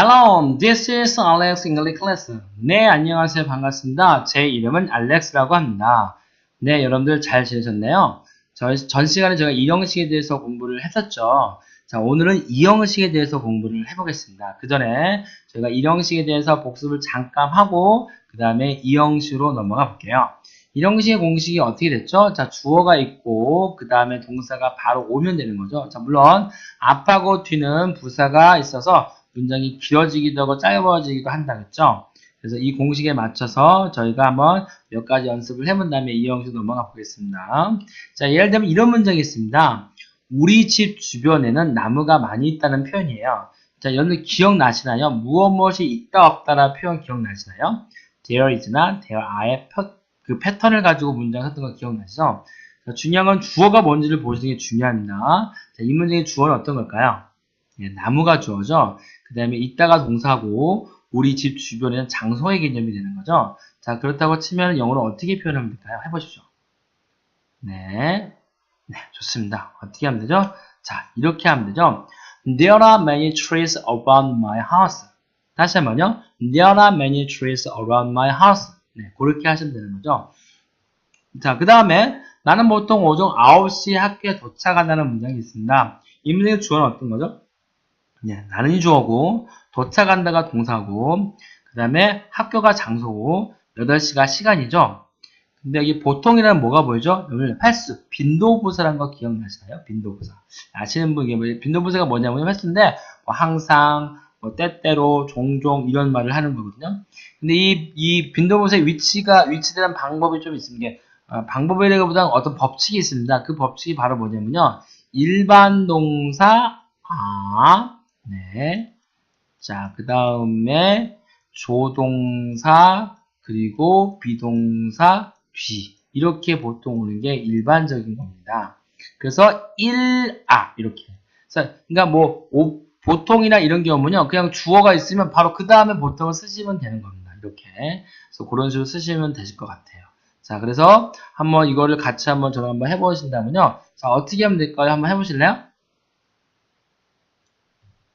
Hello, this is Alex English Class. 네, 안녕하세요. 반갑습니다. 제 이름은 알렉스라고 합니다. 네, 여러분들 잘 지내셨나요? 전 시간에 제가 이 형식에 대해서 공부를 했었죠. 자, 오늘은 이 형식에 대해서 공부를 해보겠습니다. 그 전에 제가 이 형식에 대해서 복습을 잠깐 하고 그 다음에 이 형식으로 넘어가 볼게요. 이 형식의 공식이 어떻게 됐죠? 자, 주어가 있고 그 다음에 동사가 바로 오면 되는 거죠. 자, 물론 앞하고 뒤는 부사가 있어서 문장이 길어지기도 하고 짧아지기도 한다겠죠. 그래서 이 공식에 맞춰서 저희가 한번 몇 가지 연습을 해본 다음에 이 형식으로 넘어가 보겠습니다. 자, 예를 들면 이런 문장이 있습니다. 우리 집 주변에는 나무가 많이 있다는 표현이에요. 자, 여러분들 기억나시나요? 무엇이 있다 없다라는 표현 기억나시나요? There is나 there are의 그 패턴을 가지고 문장 썼던 거 기억나시죠? 자, 중요한 건 주어가 뭔지를 보시는 게 중요합니다. 자, 이 문장의 주어는 어떤 걸까요? 네, 나무가 주어죠. 그 다음에 있다가 동사고 우리 집 주변에는 장소의 개념이 되는 거죠. 자, 그렇다고 치면 영어로 어떻게 표현하면 될까요? 해보시죠. 네, 좋습니다. 어떻게 하면 되죠? 자, 이렇게 하면 되죠. There are many trees around my house. 다시 한번요. There are many trees around my house. 네, 그렇게 하시면 되는 거죠. 자, 그 다음에 나는 보통 오전 9시 학교에 도착한다는 문장이 있습니다. 이 문장의 주어는 어떤 거죠? 네, 나는이 주어고 도착한다가 동사고 그 다음에 학교가 장소고 8시가 시간이죠. 근데 여기 보통이라는 뭐가 보이죠? 여기 횟수, 빈도부사라는 거 기억나시나요? 빈도부사. 아시는 분, 이게 빈도부사가 뭐냐면 횟수인데 뭐 항상, 뭐 때때로, 종종 이런 말을 하는 거거든요. 근데 이 빈도부사의 위치되는 방법이 좀 있습니다. 방법이라기보다는 어떤 법칙이 있습니다. 그 법칙이 바로 뭐냐면요. 일반 동사 네. 자, 그 다음에 조동사, 그리고 비동사, 뒤. 이렇게 보통 오는 게 일반적인 겁니다. 그래서 이렇게. 그러니까 뭐, 보통이나 이런 경우는요, 그냥 주어가 있으면 바로 그 다음에 보통을 쓰시면 되는 겁니다. 이렇게. 그래서 그런 식으로 쓰시면 되실 것 같아요. 자, 그래서 한번 이거를 같이 한번 저랑 한번 해보신다면요. 자, 어떻게 하면 될까요? 한번 해보실래요?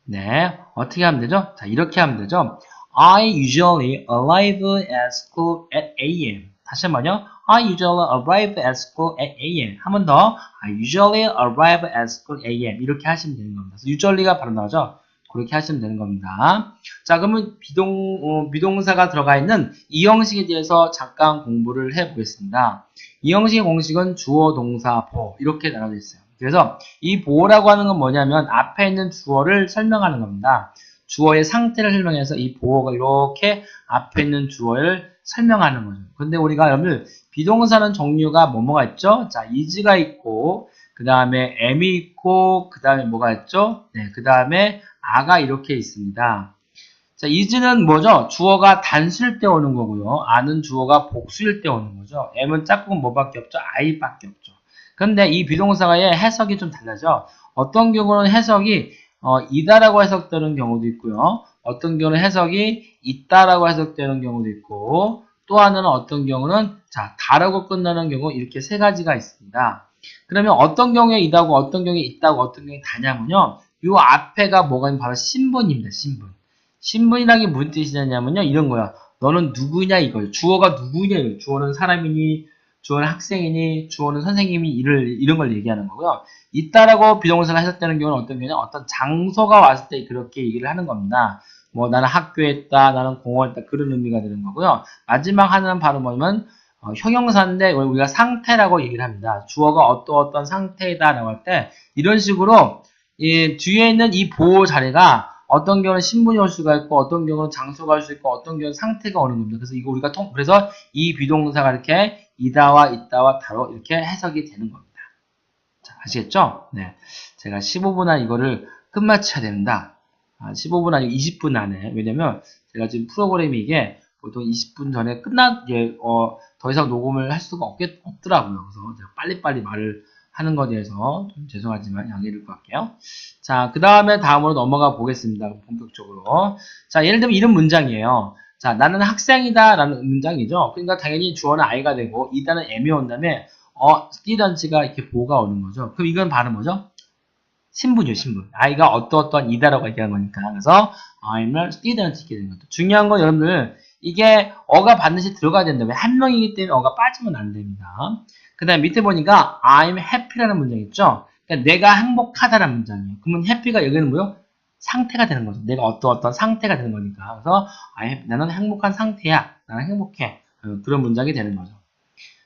네, 어떻게 하면 되죠? 자, 이렇게 하면 되죠? I usually arrive at school at 8am. 다시 한번요. I usually arrive at school at 8am. 한 번 더. I usually arrive at school at 8am. 이렇게 하시면 되는 겁니다. usually가 바로 나오죠? 그렇게 하시면 되는 겁니다. 자, 그러면 비동사가 들어가 있는 이 형식에 대해서 잠깐 공부를 해보겠습니다. 이 형식의 공식은 주어, 동사, 보 이렇게 나눠져 있어요. 그래서 이 보어라고 하는 건 뭐냐면 앞에 있는 주어를 설명하는 겁니다. 주어의 상태를 설명해서 이 보어가 이렇게 앞에 있는 주어를 설명하는 거죠. 근데 우리가 여러분들 비동사는 종류가 뭐가 있죠? 자, is가 있고 그 다음에 am이 있고 그 다음에 뭐가 있죠? 네, 그 다음에 a가 이렇게 있습니다. 자, is는 뭐죠? 주어가 단수일 때 오는 거고요. a는 주어가 복수일 때 오는 거죠. m은 짝꿍 뭐밖에 없죠? i밖에 없죠. 근데 이 비동사의 해석이 좀 달라져. 어떤 경우는 해석이 이다라고 해석되는 경우도 있고요. 어떤 경우는 해석이 있다라고 해석되는 경우도 있고 또 하나는 어떤 경우는 자 다라고 끝나는 경우 이렇게 세 가지가 있습니다. 그러면 어떤 경우에 이다고 어떤 경우에 있다고 어떤 경우에 다냐면요. 이 앞에가 뭐가 있는 바로 신분입니다. 신분. 신분이라는 게 무슨 뜻이냐면요. 이런 거야. 너는 누구냐 이거예요. 주어가 누구냐 이거예요. 주어는 사람이니 주어는 학생이니 주어는 선생님이 이런 걸 얘기하는 거고요. 있다라고 비동사가 해석되는 경우는 어떤 경우냐 어떤 장소가 왔을 때 그렇게 얘기를 하는 겁니다. 뭐 나는 학교에 있다, 나는 공원에 있다 그런 의미가 되는 거고요. 마지막 하나는 바로 뭐냐면 형용사인데 우리가 상태라고 얘기를 합니다. 주어가 어떤 상태이다라고 할 때 이런 식으로 이 뒤에 있는 이 보호 자리가 어떤 경우는 신분이 올 수가 있고 어떤 경우는 장소가 올 수 있고 어떤 경우는 상태가 오는 겁니다. 그래서 이거 우리가 그래서 이 비동사가 이렇게 이다와 있다와 다로 이렇게 해석이 되는 겁니다. 자, 아시겠죠? 네. 제가 15분 안에 이거를 끝마쳐야 됩니다. 15분 아니고 20분 안에. 왜냐면 제가 지금 프로그램이 이게 보통 20분 전에 더 이상 녹음을 할 수가 없더라고요. 그래서 제가 빨리빨리 말을 하는 것에 대해서 좀 죄송하지만 양해를 구할게요. 자, 그 다음에 다음으로 넘어가 보겠습니다. 본격적으로. 자, 예를 들면 이런 문장이에요. 자, 나는 학생이다 라는 문장이죠. 그러니까 당연히 주어는 I가 되고 이다는 M이 온 다음에 student가 이렇게 보가 오는 거죠. 그럼 이건 바로 뭐죠? 신분이요, 신분. 아이가 어떠어떠한 이다라고 얘기하는 거니까. 그래서 I'm a student 이렇게 되는 것도. 중요한 건 여러분들 이게 어가 반드시 들어가야 된다. 왜 한 명이기 때문에 어가 빠지면 안 됩니다. 그 다음에 밑에 보니까 I'm happy라는 문장 있죠. 그러니까 내가 행복하다라는 문장이에요. 그러면 happy가 여기는 뭐요? 상태가 되는 거죠. 내가 어떤 상태가 되는 거니까. 그래서 나는 행복한 상태야. 나는 행복해. 그런 문장이 되는 거죠.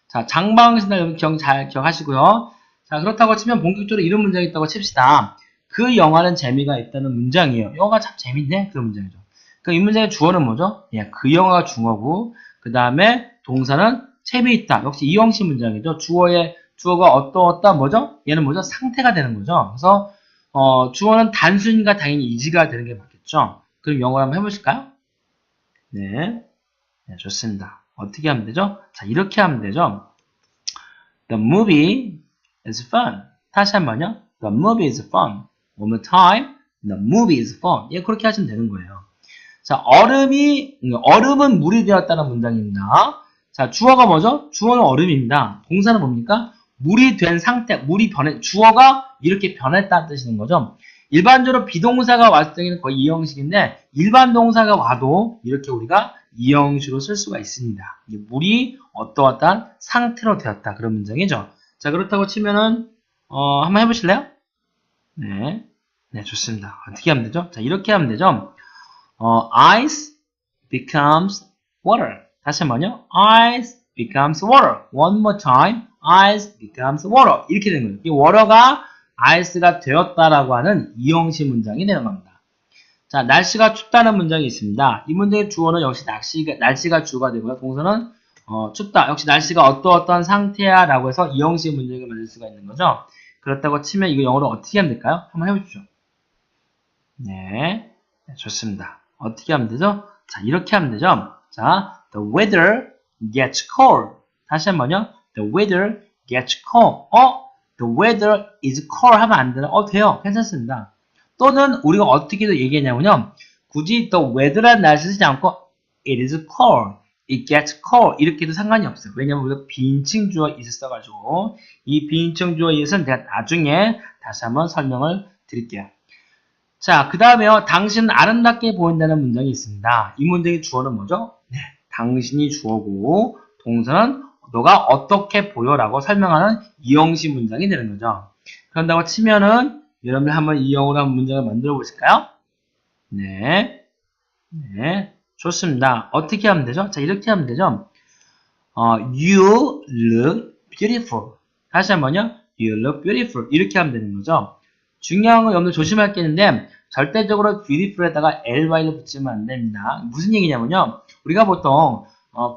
자, 장방신날 여러분 잘 기억하시고요. 자, 그렇다고 치면 본격적으로 이런 문장이 있다고 칩시다. 그 영화는 재미가 있다는 문장이에요. 영화가 참 재밌네? 그런 문장이죠. 그럼 이 문장의 주어는 뭐죠? 예, 그 영화가 주어고, 그 다음에 동사는 재미있다. 역시 이형식 문장이죠. 주어가 어떠 뭐죠? 얘는 뭐죠? 상태가 되는 거죠. 그래서, 주어는 단순과 당연히 이지가 되는 게 맞겠죠? 그럼 영어로 한번 해보실까요? 네. 네, 좋습니다. 어떻게 하면 되죠? 자, 이렇게 하면 되죠. The movie is fun. 다시 한번요. The movie is fun. One more time. The movie is fun. 예, 그렇게 하시면 되는 거예요. 자, 얼음은 물이 되었다는 문장입니다. 자, 주어가 뭐죠? 주어는 얼음입니다. 동사는 뭡니까? 물이 된 상태, 주어가 이렇게 변했다는 뜻이는 거죠. 일반적으로 비동사가 왔을 때는 거의 이 형식인데, 일반 동사가 와도 이렇게 우리가 이 형식으로 쓸 수가 있습니다. 물이 어떠한 상태로 되었다. 그런 문장이죠. 자, 그렇다고 치면은, 한번 해보실래요? 네. 네, 좋습니다. 어떻게 하면 되죠? 자, 이렇게 하면 되죠. Ice becomes water. 다시 한번요. Ice becomes water. One more time. Ice becomes water. 이렇게 되는 거예요. 이 water가 ice가 되었다라고 하는 이형식 문장이 되는 겁니다. 자, 날씨가 춥다는 문장이 있습니다. 이 문장의 주어는 역시 날씨가 주어가 되고요. 동사는 춥다. 역시 날씨가 어떠한 상태야 라고 해서 이형식 문장을 만들 수가 있는 거죠. 그렇다고 치면 이거 영어로 어떻게 하면 될까요? 한번 해보십시오. 네, 좋습니다. 어떻게 하면 되죠? 자, 이렇게 하면 되죠? 자, the weather gets cold. 다시 한번요. The weather gets cold. the weather is cold 하면 안 되나? 돼요. 괜찮습니다. 또는 우리가 어떻게 얘기했냐면요. 굳이 the weather란 날씨 쓰지 않고 it is cold, it gets cold 이렇게 해도 상관이 없어요. 왜냐면 우리가 비인칭 주어 is를 써가지고 이 비인칭 주어 is은 제가 나중에 다시 한번 설명을 드릴게요. 자, 그 다음에요. 당신은 아름답게 보인다는 문장이 있습니다. 이 문장의 주어는 뭐죠? 네, 당신이 주어고 동사는 너가 어떻게 보여라고 설명하는 이형식 문장이 되는 거죠. 그런다고 치면은 여러분들 한번 이형으로 한번 문장을 만들어 보실까요? 네, 네, 좋습니다. 어떻게 하면 되죠? 자, 이렇게 하면 되죠. You look beautiful. 다시 한번요. You look beautiful. 이렇게 하면 되는 거죠. 중요한 건 여러분들 조심할 게 있는데 절대적으로 beautiful에다가 ly를 붙이면 안 됩니다. 무슨 얘기냐면요. 우리가 보통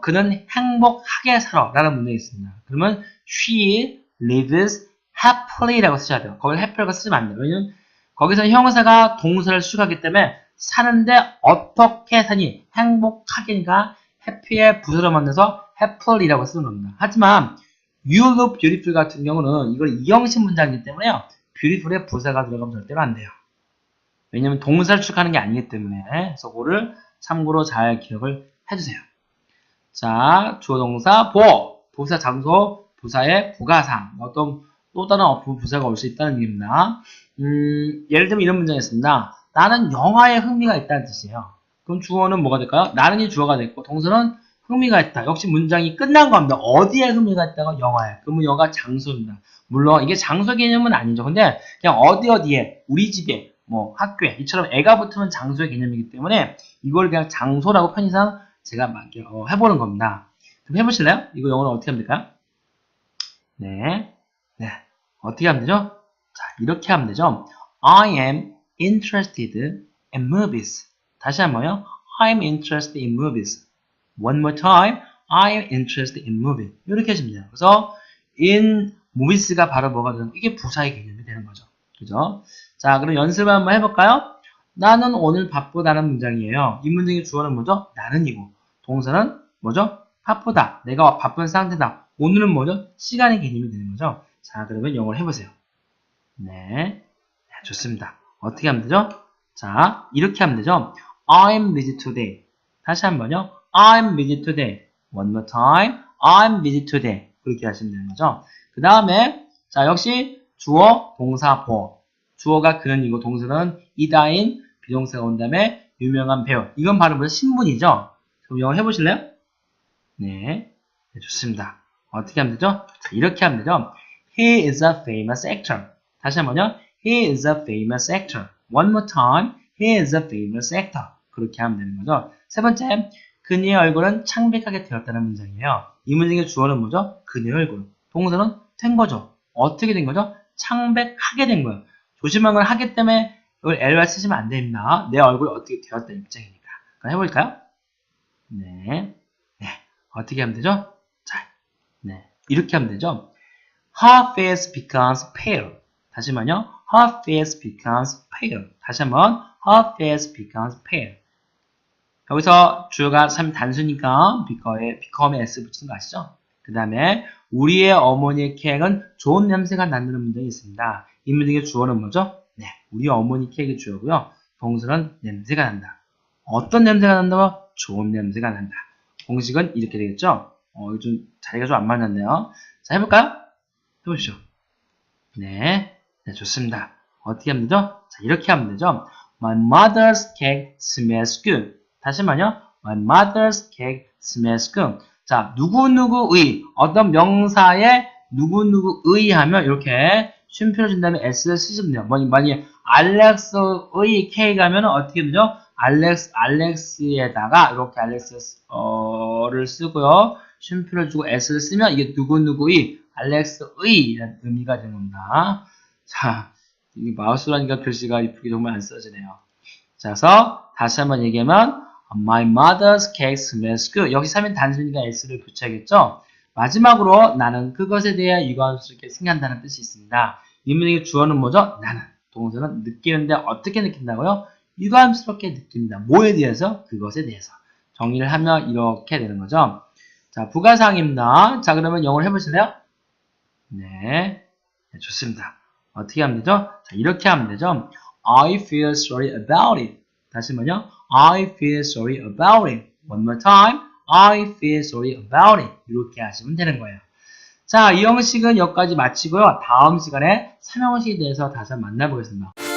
그는 행복하게 살아 라는 문장이 있습니다. 그러면 she lives happily 라고 쓰셔야 돼요. 거기서 happy라고 쓰면 안 돼요. 왜냐면 거기서 형사가 동사를 수식하기 때문에 사는데 어떻게 사니? 행복하게니까 happy의 부사로 만나서 happy라고 쓰는 겁니다. 하지만 you look beautiful 같은 경우는 이걸 이형식 문장이기 때문에요. beautiful에 부사가 들어가면 절대로 안 돼요. 왜냐면 동사를 추측하는 게 아니기 때문에 그래서 그거를 참고로 잘 기억을 해주세요. 자, 주어 동사 보어, 부사 장소, 부사의 부가상 어떤 또 다른 부사가 올 수 있다는 얘기입니다. 예를 들면 이런 문장이 있습니다. 나는 영화에 흥미가 있다는 뜻이에요. 그럼 주어는 뭐가 될까요? 나는이 주어가 됐고 동사는 흥미가 있다. 역시 문장이 끝난 겁니다. 어디에 흥미가 있다고? 영화에. 그러면 영화가 장소입니다. 물론 이게 장소 개념은 아니죠. 근데 그냥 어디에 우리 집에 뭐 학교에 이처럼 애가 붙으면 장소의 개념이기 때문에 이걸 그냥 장소라고 편의상 제가 해보는 겁니다. 그럼 해보실래요? 이거 영어로 어떻게 하면 될까요? 네, 네, 어떻게 하면 되죠? 자, 이렇게 하면 되죠. I am interested in movies. 다시 한번요. I am interested in movies. One more time. I am interested in movies. 이렇게 하시면 돼요. 그래서 in movies가 바로 뭐가 되는 이게 부사의 개념이 되는 거죠. 그죠? 자, 그럼 연습을 한번 해볼까요? 나는 오늘 바쁘다는 문장이에요. 이 문장의 주어는 뭐죠? 나는이고 동사는 뭐죠? 바쁘다. 내가 바쁜 상태다. 오늘은 뭐죠? 시간의 개념이 되는 거죠. 자, 그러면 영어를 해보세요. 네, 좋습니다. 어떻게 하면 되죠? 자, 이렇게 하면 되죠. I'm busy today. 다시 한번요. I'm busy today. One more time. I'm busy today. 그렇게 하시면 되는 거죠. 그 다음에 자, 역시 주어, 동사, 보어. 주어가 그는이고 동사는 이다인 비동사가 온 다음에 유명한 배우. 이건 바로 뭐죠? 신분이죠? 그럼 영어 해보실래요? 네. 네, 좋습니다. 어떻게 하면 되죠? 자, 이렇게 하면 되죠? He is a famous actor. 다시 한번요. He is a famous actor. One more time. He is a famous actor. 그렇게 하면 되는 거죠. 세 번째, 그녀의 얼굴은 창백하게 되었다는 문장이에요. 이 문장의 주어는 뭐죠? 그녀의 얼굴. 동사는 된 거죠. 어떻게 된 거죠? 창백하게 된 거예요. 조심한 걸 하기 때문에 이걸 LY 쓰시면 안 됩니다. 내 얼굴이 어떻게 되었다는 입장이니까. 그럼 해볼까요? 네. 네. 어떻게 하면 되죠? 자, 네. 이렇게 하면 되죠? Her face becomes pale. 다시 한번요. Her face becomes pale. 다시 한번. Her face becomes pale. 여기서 주어가 참 단수니까 become에 s 붙이는 거 아시죠? 그 다음에 우리의 어머니의 케이크는 좋은 냄새가 난다는 문장이 있습니다. 이 문장의 주어는 뭐죠? 네, 우리 어머니 케이크 주어고요. 동사는 냄새가 난다. 어떤 냄새가 난다고? 좋은 냄새가 난다. 공식은 이렇게 되겠죠? 이거 좀 자리가 좀 안 맞는데요. 자, 해볼까요? 해보시죠. 네, 네, 좋습니다. 어떻게 하면 되죠? 자, 이렇게 하면 되죠? My mother's cake smells good. 다시 말요. My mother's cake smells good. 자, 누구누구의 어떤 명사에 누구누구의 하면 이렇게 쉼표를 준 다음에 s를 쓰시면 돼요. 만약에 알렉스의 케이크 하면 어떻게 되죠? 알렉스에다가 이렇게 알렉스를 쓰고요. 쉼표를 주고 s를 쓰면 이게 누구누구의 알렉스의 라는 의미가 되는 겁니다. 자, 이 마우스라니까 글씨가 이쁘게 정말 안 써지네요. 자, 그래서 다시 한번 얘기하면 My mother's cake smells good. 여기 3인 단순이니까 s를 붙여야겠죠? 마지막으로 나는 그것에 대해 유감스럽게 생각한다는 뜻이 있습니다. 이 문장의 주어는 뭐죠? 나는. 동사는 느끼는데 어떻게 느낀다고요? 유감스럽게 느낍니다. 뭐에 대해서? 그것에 대해서. 정리를 하면 이렇게 되는 거죠. 자, 부가사항입니다. 자, 그러면 영어로 해보실래요? 네. 네, 좋습니다. 어떻게 하면 되죠? 자, 이렇게 하면 되죠? I feel sorry about it. 다시 한번요. I feel sorry about it. One more time. I feel sorry about it. 이렇게 하시면 되는 거예요. 자, 이 형식은 여기까지 마치고요. 다음 시간에 3형식에 대해서 다시 한번 만나보겠습니다.